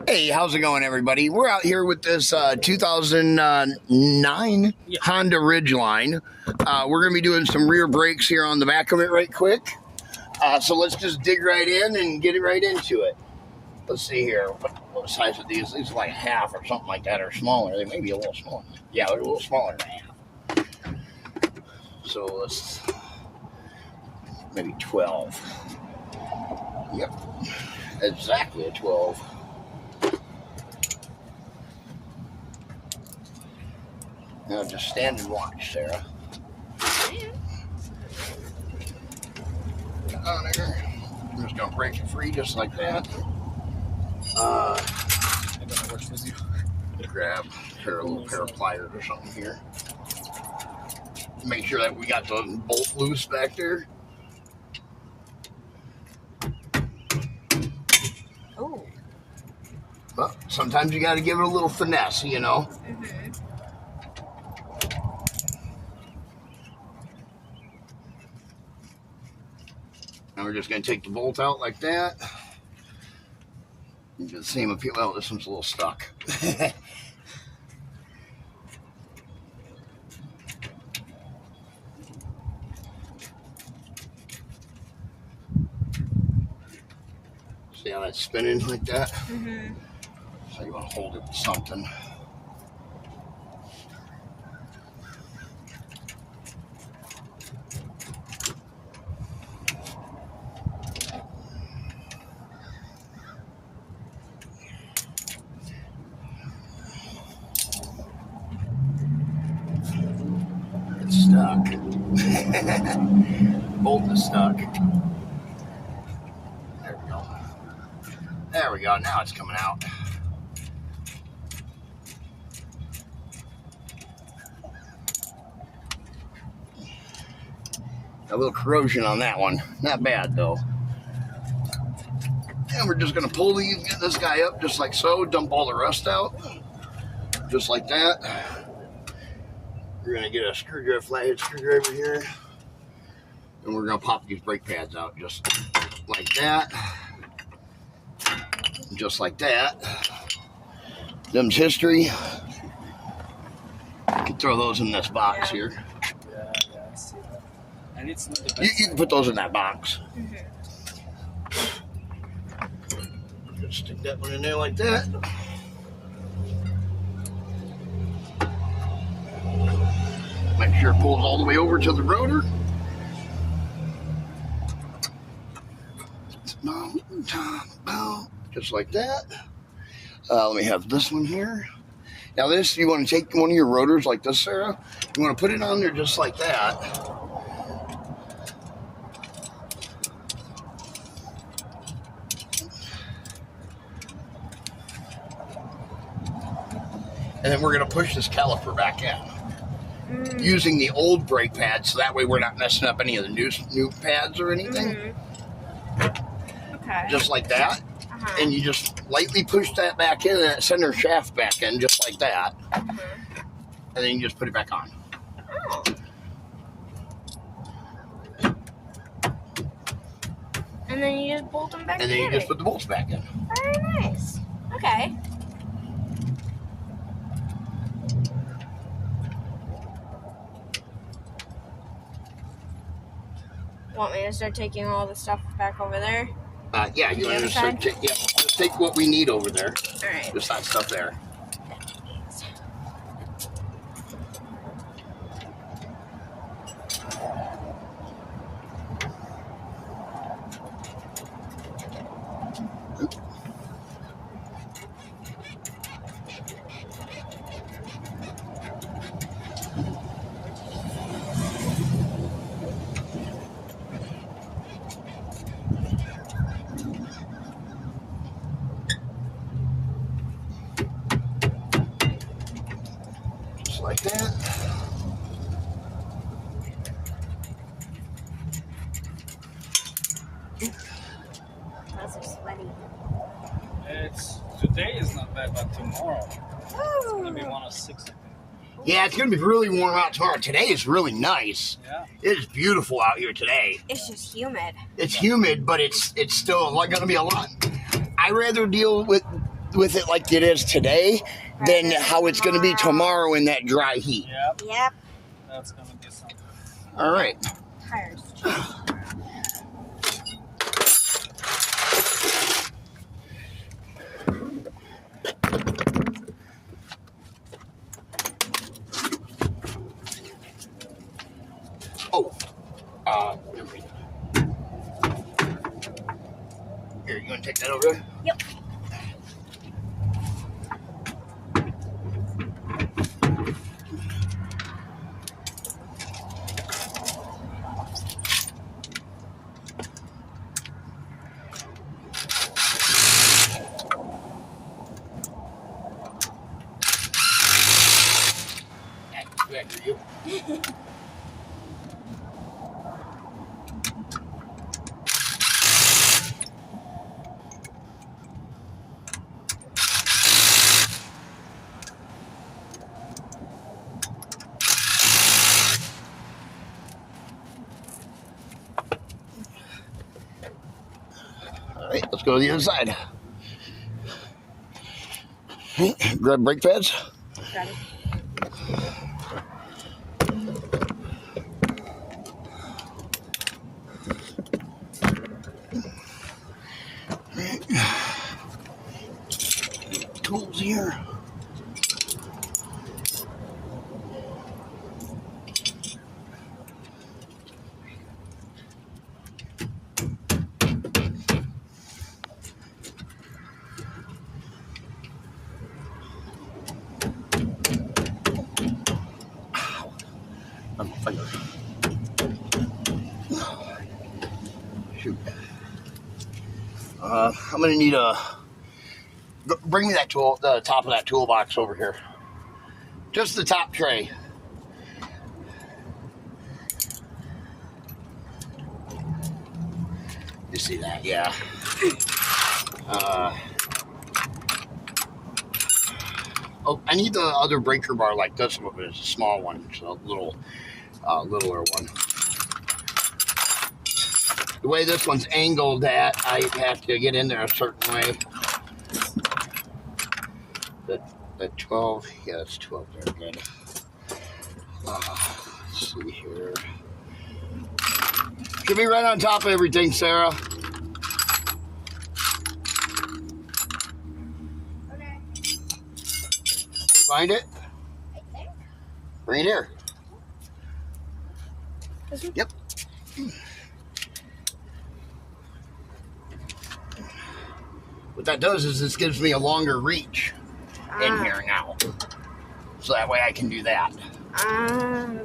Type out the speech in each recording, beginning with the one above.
Hey, how's it going, everybody? We're out here with this 2009 Honda Ridgeline. We're going to be doing some rear brakes here on the back of it right quick. So let's just dig right in and get it right into it. Let's see here. What size are these? These are like half or something like that, or smaller. They may be a little smaller. Yeah, they're a little smaller than half. So let's... maybe 12. Yep. Exactly a 12. Now just stand and watch, Sarah. On there. I'm just gonna break it free just like that. I'm gonna work with you. Grab a little pair of pliers or something here. Make sure that we got the bolt loose back there. Oh. Well, sometimes you got to give it a little finesse, you know. Mm-hmm. Now we're just going to take the bolt out like that. You can see them appeal. Oh, this one's a little stuck. See how that's spinning like that? Mm-hmm. So you want to hold it with something. It's stuck. Bolt is stuck. There we go. There we go. Now it's coming out. A little corrosion on that one. Not bad though. And we're just going to pull this guy up just like so. Dump all the rust out. Just like that. We're going to get a screwdriver, flathead screwdriver here. And we're going to pop these brake pads out just like that. Just like that. Them's history. You can throw those in this box here. Yeah, I see that. And it's not the best. You can put those in that box. Mm-hmm. Just stick that one in there like that. Make sure it pulls all the way over to the rotor. Just like that. Let me have this one here. Now this, you want to take one of your rotors like this, Sarah. You want to put it on there just like that. And then we're going to push this caliper back in. Using the old brake pads, so that way we're not messing up any of the new pads or anything. Mm-hmm. Okay. Just like that. Uh-huh. And you just lightly push that back in, and that center shaft back in, just like that. Mm-hmm. And then you just put it back on. Oh. And then you just bolt them back And then you together. just put the bolts back in. Very nice. Okay. Want me to start taking all the stuff back over there? Yeah, you The want other to side? just take what we need over there. All right. Just that stuff there. Just like that. Those are sweaty. Today is not bad, but tomorrow it's gonna be 106. I think. Yeah, it's going to be really warm out tomorrow. Today is really nice. Yeah. It is beautiful out here today. It's just humid. It's humid, but it's still going to be a lot. I rather deal with it like it is today than how it's going to be tomorrow in that dry heat. Yep. Yep. That's gonna be something. All right. Tires. Oh. Here, you want to take that over there? Yep. Back to you. All right, let's go to the other side. Grab brake pads. Got it. Tools here. On my finger. Shoot. I'm gonna need bring me that tool, the top of that toolbox over here. Just the top tray. You see that? Yeah. Oh, I need the other breaker bar like this one, but it's a small one. It's a little, littler one. The way this one's angled at, I have to get in there a certain way. That 12, yeah, that's 12 there, good. Let's see here. Should be right on top of everything, Sarah. Okay. Find it? Right there. Bring it here. This one? Yep. What that does is this gives me a longer reach in here now. So that way I can do that.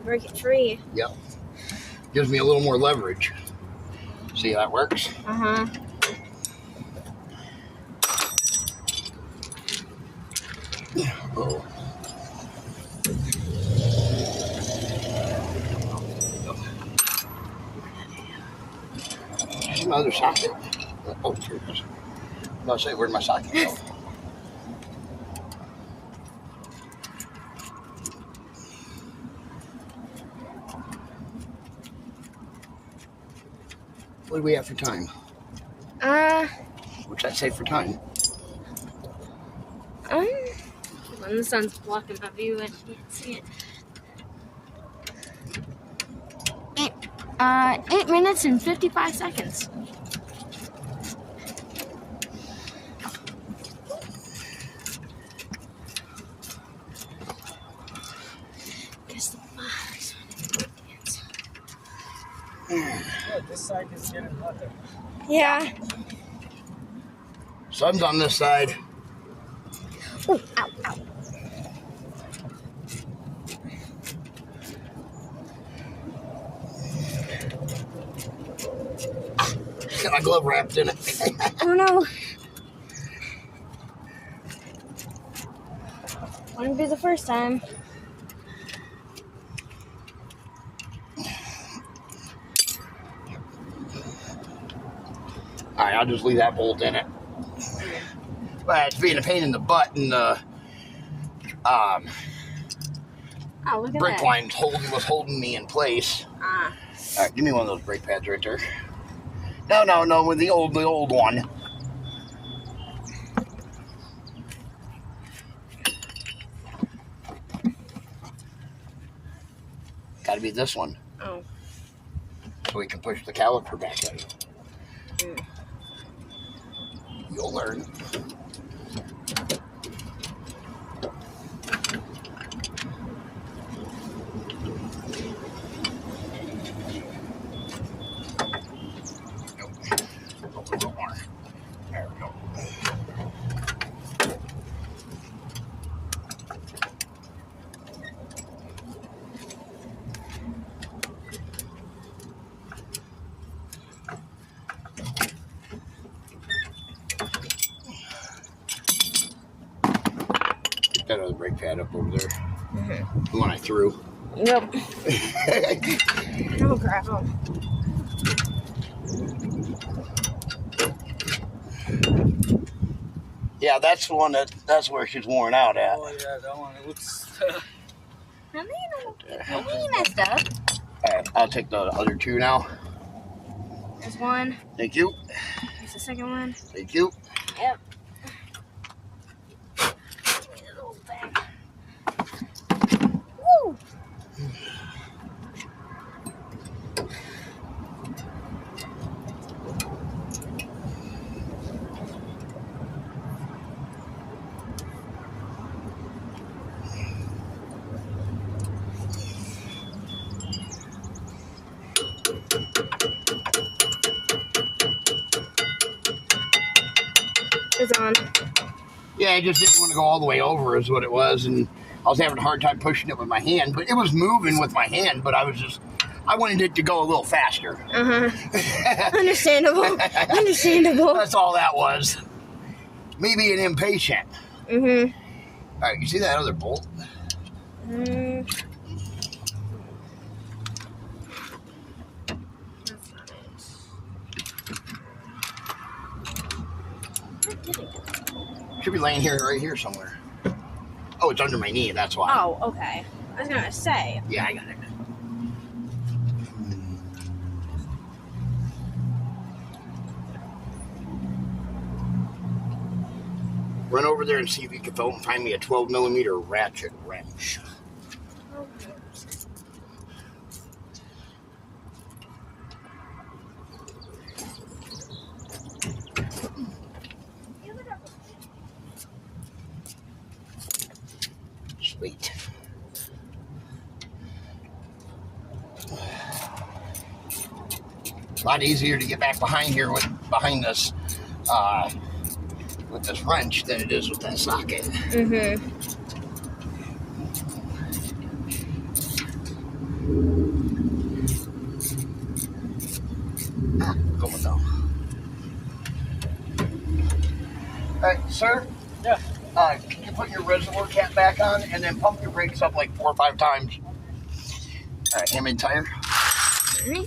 Break it free. Yep. Gives me a little more leverage. See how that works? Uh-huh. Oh. See my other socket? Oh, here it is. I'm about to say, where'd my socket go? What do we have for time? What's that say for time? When the sun's blocking my view, I can't see it. 8 minutes and 55 seconds. Guess the fire's Yeah, this side is getting hotter. Yeah. Sun's on this side. Ooh, ow, ow. Got my glove wrapped in it. Oh no. Wouldn't be the first time. Alright, I'll just leave that bolt in it. But it's being a pain in the butt, and the Oh, look at brake that. line was holding me in place. Alright, give me one of those brake pads right there. No, with the old one. Got to be this one. Oh. So we can push the caliper back in. Mm. You'll learn. There we go. That other brake pad up over there. Mm-hmm. The one I threw. Yep. Oh, crap. Oh. Yeah, that's the one that's where she's worn out at. Oh yeah, that one. It looks. I messed up. Alright, I'll take the other two now. There's one. Thank you. There's the second one. Thank you. Yep. Woo! It's on. Yeah, I just didn't want to go all the way over is what it was, and I was having a hard time pushing it with my hand, but it was moving with my hand, but I wanted it to go a little faster. Uh-huh. Understandable. Understandable. That's all that was. Me being impatient. Mm-hmm. All right, you see that other bolt? Mm. Should be laying here, right here somewhere. Oh, it's under my knee, that's why. Oh, okay. I was gonna say. Yeah, I got it. Run over there and see if you can find me a 12mm ratchet wrench. Sweet. A lot easier to get back behind here behind this with this wrench than it is with that socket. Mm-hmm. Going down. All right, sir. Yeah. Can you put your reservoir cap back on and then pump your brakes up like 4 or 5 times? All right, hand me the tire. Ready?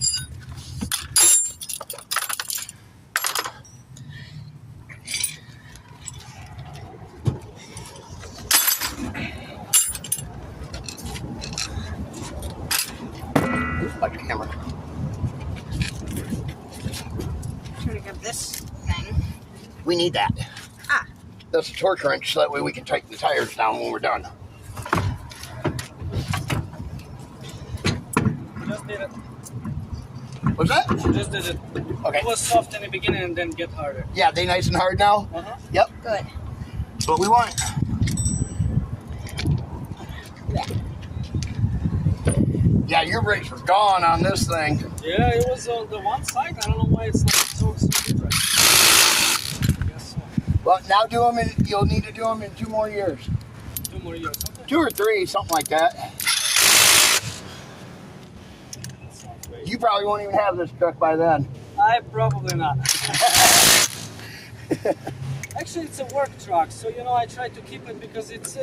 Watch the camera. Trying to grab this thing. We need that. Ah. That's a torque wrench, so that way we can tighten the tires down when we're done. Just did it. What's that? Just did it. Okay. It was soft in the beginning and then get harder. Yeah, they nice and hard now? Uh-huh. Yep. Good. That's what we want. Yeah, your brakes were gone on this thing. Yeah, it was on the one side. I don't know why it's not so good right now. I guess so. Well, now do them you'll need to do them in 2 more years. 2 more years. Okay. 2 or 3, something like that. That sounds great. You probably won't even have this truck by then. I probably not. Actually, it's a work truck, so I try to keep it because it's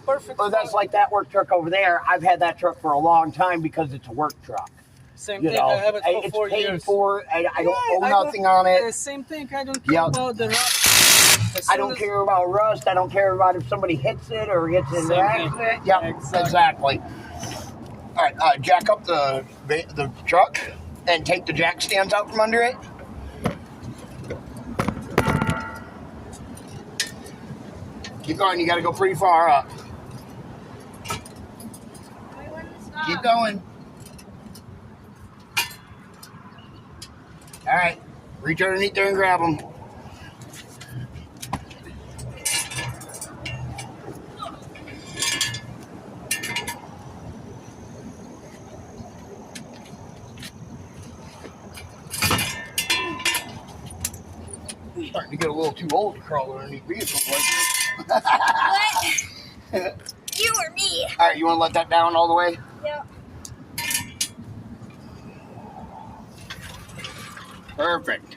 perfect. Well, that's like that work truck over there. I've had that truck for a long time because it's a work truck. Same You thing. know, I have it for it's 4 paid years. for. I don't owe I nothing on it. Same thing. I don't care Yep. about the rust. I don't care about rust. I don't care about if somebody hits it or gets in an Same thing. accident. Yep, Exactly. exactly. All right, jack up the truck and take the jack stands out from under it. Keep going. You got to go pretty far up. Keep going. All right. Reach underneath there and grab them. Starting to get a little too old to crawl underneath vehicles like this. What? You or me? All right, you want to let that down all the way? Yep. Perfect.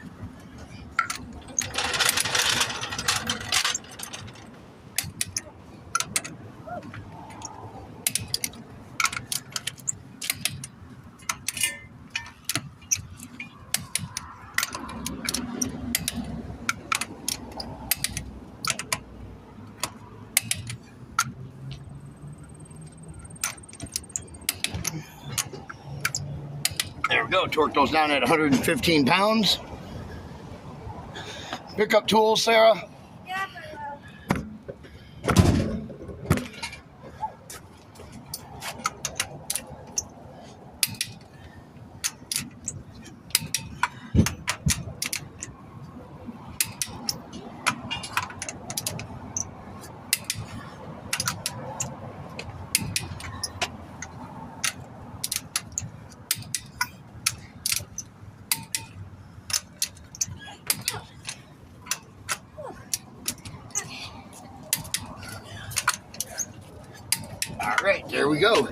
There we go. Torque those down at 115 pounds. Pickup tools, Sarah. Yep, I will. All right, there we go. All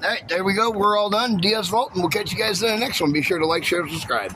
right, there we go. We're all done. DS Vault, and we'll catch you guys in the next one. Be sure to like, share, and subscribe.